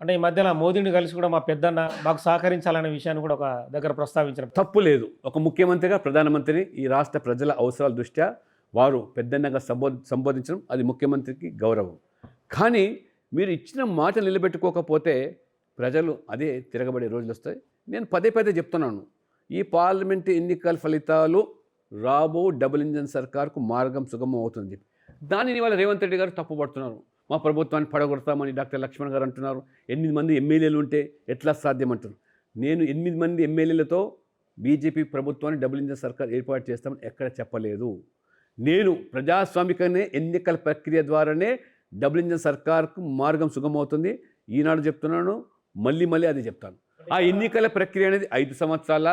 అంటే ఈ మధ్యన మోదీని కలిసి కూడా మా పెద్దన్న మాకు సహకరించాలనే విషయాన్ని కూడా ఒక దగ్గర ప్రస్తావించిన తప్పు లేదు. ఒక ముఖ్యమంత్రిగా ప్రధానమంత్రిని ఈ రాష్ట్ర ప్రజల అవసరాల దృష్ట్యా వారు పెద్దన్నగా సంబోధించడం అది ముఖ్యమంత్రికి గౌరవం. కానీ మీరు ఇచ్చిన మాట నిలబెట్టుకోకపోతే ప్రజలు అదే తిరగబడే రోజులు వస్తాయి. నేను పదే పదే చెప్తున్నాను, ఈ పార్లమెంటు ఎన్నికల ఫలితాలు రాబో డబుల్ ఇంజన్ సర్కార్కు మార్గం సుగమం అవుతుంది. దానిని వాళ్ళ రేవంత్ రెడ్డి గారు తప్పుపడుతున్నారు. మా ప్రభుత్వాన్ని పడగొడతామని డాక్టర్ లక్ష్మణ్ గారు అంటున్నారు. 8 మంది ఎమ్మెల్యేలు ఉంటే ఎట్లా సాధ్యమంటారు. నేను 8 మంది ఎమ్మెల్యేలతో బీజేపీ ప్రభుత్వాన్ని డబుల్ ఇంజన్ సర్కార్ ఏర్పాటు చేస్తామని ఎక్కడ చెప్పలేదు. నేను ప్రజాస్వామికనే ఎన్నికల ప్రక్రియ ద్వారానే డబుల్ ఇంజన్ సర్కార్కు మార్గం సుగమవుతుంది. ఈనాడు చెప్తున్నాను, మళ్ళీ అది చెప్తాను. ఆ ఎన్నికల ప్రక్రియ అనేది 5 సంవత్సరాల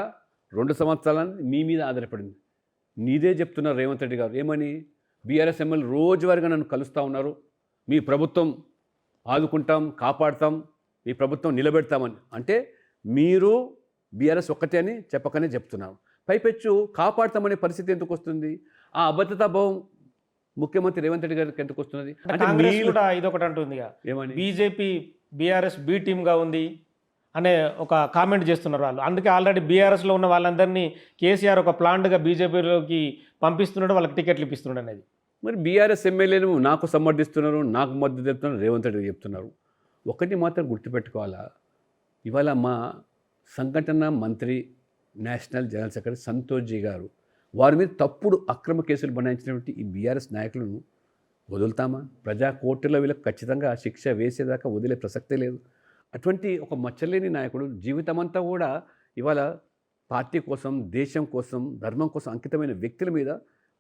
2 సంవత్సరాల మీ మీద ఆధారపడింది. నీదే చెప్తున్నారు రేవంత్ రెడ్డి గారు. ఏమని? బీఆర్ఎస్ ఎమ్మెల్యే రోజువారీగా నన్ను కలుస్తూ ఉన్నారు. మీ ప్రభుత్వం ఆదుకుంటాం, కాపాడుతాం, మీ ప్రభుత్వం నిలబెడతామని. అంటే మీరు బీఆర్ఎస్ ఒక్కటే అని చెప్పకనే చెప్తున్నారు. పైపెచ్చు కాపాడుతామనే పరిస్థితి ఎందుకు వస్తుంది? ఆ అబద్ధతా భావం ముఖ్యమంత్రి రేవంత్ రెడ్డి గారికి ఎందుకు వస్తున్నది? అంటే కాంగ్రెస్ కూడా ఇదొకటి అంటుంది, ఏమని? బీజేపీ బీఆర్ఎస్ బి టీమ్గా ఉంది అనే ఒక కామెంట్ చేస్తున్నారు వాళ్ళు. అందుకే ఆల్రెడీ బీఆర్ఎస్లో ఉన్న వాళ్ళందరినీ కేసీఆర్ ఒక ప్లాంట్గా బీజేపీలోకి పంపిస్తున్నాడు, వాళ్ళకి టికెట్లు ఇప్పిస్తున్నాడు అనేది. మరి బీఆర్ఎస్ ఎమ్మెల్యేను నాకు సమర్థిస్తున్నారు, నాకు మద్దతు చెప్తున్నారు, రేవంత్ రెడ్డి చెప్తున్నారు. ఒకటి మాత్రం గుర్తుపెట్టుకోవాలా, ఇవాళ మా సంఘటన మంత్రి national general secretary Santosh ji గారు వారి మీద తప్పుడు అక్రమ కేసులు బనాయించినటువంటి ఈ బీఆర్ఎస్ నాయకులను వదులుతామా? ప్రజా కోర్టులో వీళ్ళకి ఖచ్చితంగా శిక్ష వేసేదాకా వదిలే ప్రసక్తే లేదు. అటువంటి ఒక మచ్చలేని నాయకుడు జీవితమంతా కూడా ఇవాళ పార్టీ కోసం, దేశం కోసం, ధర్మం కోసం అంకితమైన వ్యక్తుల మీద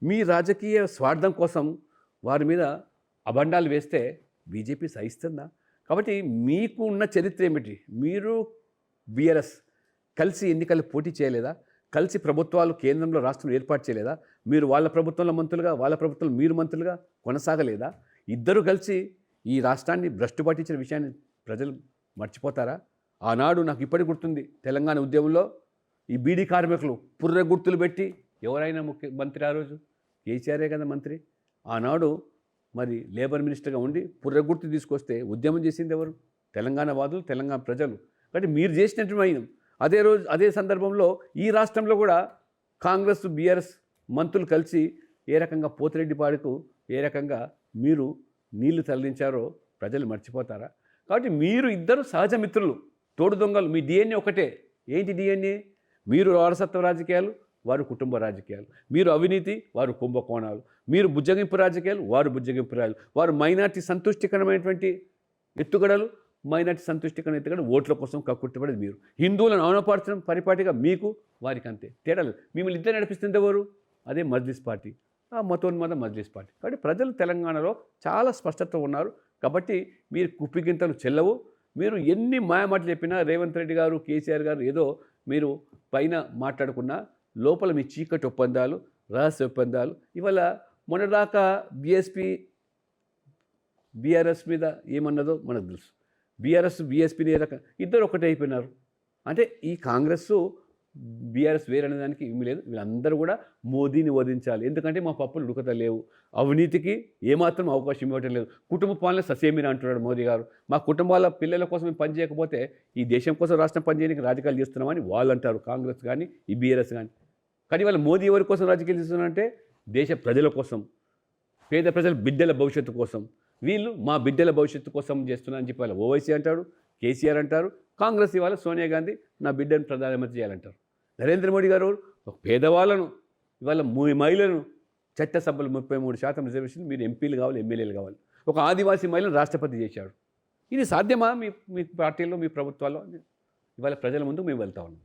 మీ రాజకీయ స్వార్థం కోసం వారి మీద అబండాలు వేస్తే బీజేపీ సహిస్తుందా? కాబట్టి మీకు ఉన్న చరిత్ర ఏమిటి? మీరు బీఆర్ఎస్ కలిసి ఎన్నికలు పోటీ చేయలేదా? కలిసి ప్రభుత్వాలు కేంద్రంలో రాష్ట్రంలో ఏర్పాటు చేయలేదా? మీరు వాళ్ళ ప్రభుత్వంలో మంత్రులుగా, వాళ్ళ ప్రభుత్వంలో మీరు మంత్రులుగా కొనసాగలేదా? ఇద్దరు కలిసి ఈ రాష్ట్రాన్ని భ్రష్టు పట్టించిన విషయాన్ని ప్రజలు మర్చిపోతారా? ఆనాడు నాకు ఇప్పటికి గుర్తుంది, తెలంగాణ ఉద్యమంలో ఈ బీడీ కార్మికులు పుర్రె గుర్తులు పెట్టి ఎవరైనా ముఖ్యమంత్రి ఆ రోజు కేసీఆరే కదా మంత్రి. ఆనాడు మరి లేబర్ మినిస్టర్గా ఉండి పుర్రె గుర్తు తీసుకొస్తే ఉద్యమం చేసింది ఎవరు? తెలంగాణ వాదులు, తెలంగాణ ప్రజలు. కాబట్టి మీరు చేసినటువంటి అదే సందర్భంలో ఈ రాష్ట్రంలో కూడా కాంగ్రెస్ బీఆర్ఎస్ మంత్రులు కలిసి ఏ రకంగా పోతిరెడ్డిపాడుకు ఏ రకంగా మీరు నీళ్లు తరలించారో ప్రజలు మర్చిపోతారా? కాబట్టి మీరు ఇద్దరు సహజ మిత్రులు, తోడు దొంగలు. మీ డిఎన్ఏ ఒకటే. ఏంటి డిఎన్ఏ? మీరు వారసత్వ రాజకీయాలు, వారు కుటుంబ రాజకీయాలు. మీరు అవినీతి, వారు కుంభకోణాలు. మీరు బుజ్జగింపు రాజకీయాలు, వారు బుజ్జగింపు రాజకీయాలు. వారు మైనార్టీ సంతుష్టికరమైనటువంటి ఎత్తుగడలు, మైనార్టీ సంతుష్టికరణ ఎత్తుగడ ఓట్ల కోసం కక్కుర్తిపడేది మీరు. హిందువులను అవనపరచడం పరిపాటిగా మీకు వారికి అంతే తేడాలు. మిమ్మల్ని ఇద్దరు నడిపిస్తుంది ఎవరు? అదే మజ్లిస్ పార్టీ, ఆ మతోన్మాద మజ్లిస్ పార్టీ. కాబట్టి ప్రజలు తెలంగాణలో చాలా స్పష్టత ఉన్నారు. కాబట్టి మీరు కుప్పిగింతలు చెల్లవు. మీరు ఎన్ని మాయమాటలు చెప్పినా రేవంత్ రెడ్డి గారు, కేసీఆర్ గారు ఏదో మీరు పైన మాట్లాడుకున్నా లోపల మీ చీకటి ఒప్పందాలు, రహస్య ఒప్పందాలు. ఇవాళ మొన్నదాకా బీఆర్ఎస్ మీద ఏమన్నదో మనకు తెలుసు. బీఎస్పీని ఏ రకం ఇద్దరు ఒకటే అయిపోయినారు. అంటే ఈ కాంగ్రెస్ బీఆర్ఎస్ వేరనే దానికి ఏమీ లేదు. వీళ్ళందరూ కూడా మోదీని వధించాలి. ఎందుకంటే మా పప్పులు ఉడకతలేవు, అవినీతికి ఏమాత్రం అవకాశం ఇవ్వటం లేదు. కుటుంబ పాలన ససేమిని అంటున్నాడు మోదీ గారు. మా కుటుంబాల పిల్లల కోసం మేము పని చేయకపోతే ఈ దేశం కోసం రాష్ట్రం పనిచేయడానికి రాజకీయాలు చేస్తున్నామని వాళ్ళు అంటారు, కాంగ్రెస్ కానీ ఈ బీఆర్ఎస్ కానీ. కానీ వాళ్ళు మోదీ ఎవరి కోసం రాజకీయాలు చేస్తున్నారంటే దేశ ప్రజల కోసం, పేద ప్రజల బిడ్డల భవిష్యత్తు కోసం. వీళ్ళు మా బిడ్డల భవిష్యత్తు కోసం చేస్తున్నారని చెప్పి వాళ్ళు ఓవైసీ అంటారు, కేసీఆర్ అంటారు. కాంగ్రెస్ ఇవాళ సోనియా గాంధీ నా బిడ్డను ప్రధానమంత్రి చేయాలంటారు. నరేంద్ర మోడీ గారు పేదవాళ్ళను, ఇవాళ మహిళలను చట్టసభలు 33% రిజర్వేషన్, మీరు ఎంపీలు కావాలి, ఎమ్మెల్యేలు కావాలి. ఒక ఆదివాసీ మహిళను రాష్ట్రపతి చేశాడు. ఇది సాధ్యమా మీ పార్టీలో, మీ ప్రభుత్వాల్లో? ఇవాళ ప్రజల ముందు మేము వెళ్తా ఉన్నాం.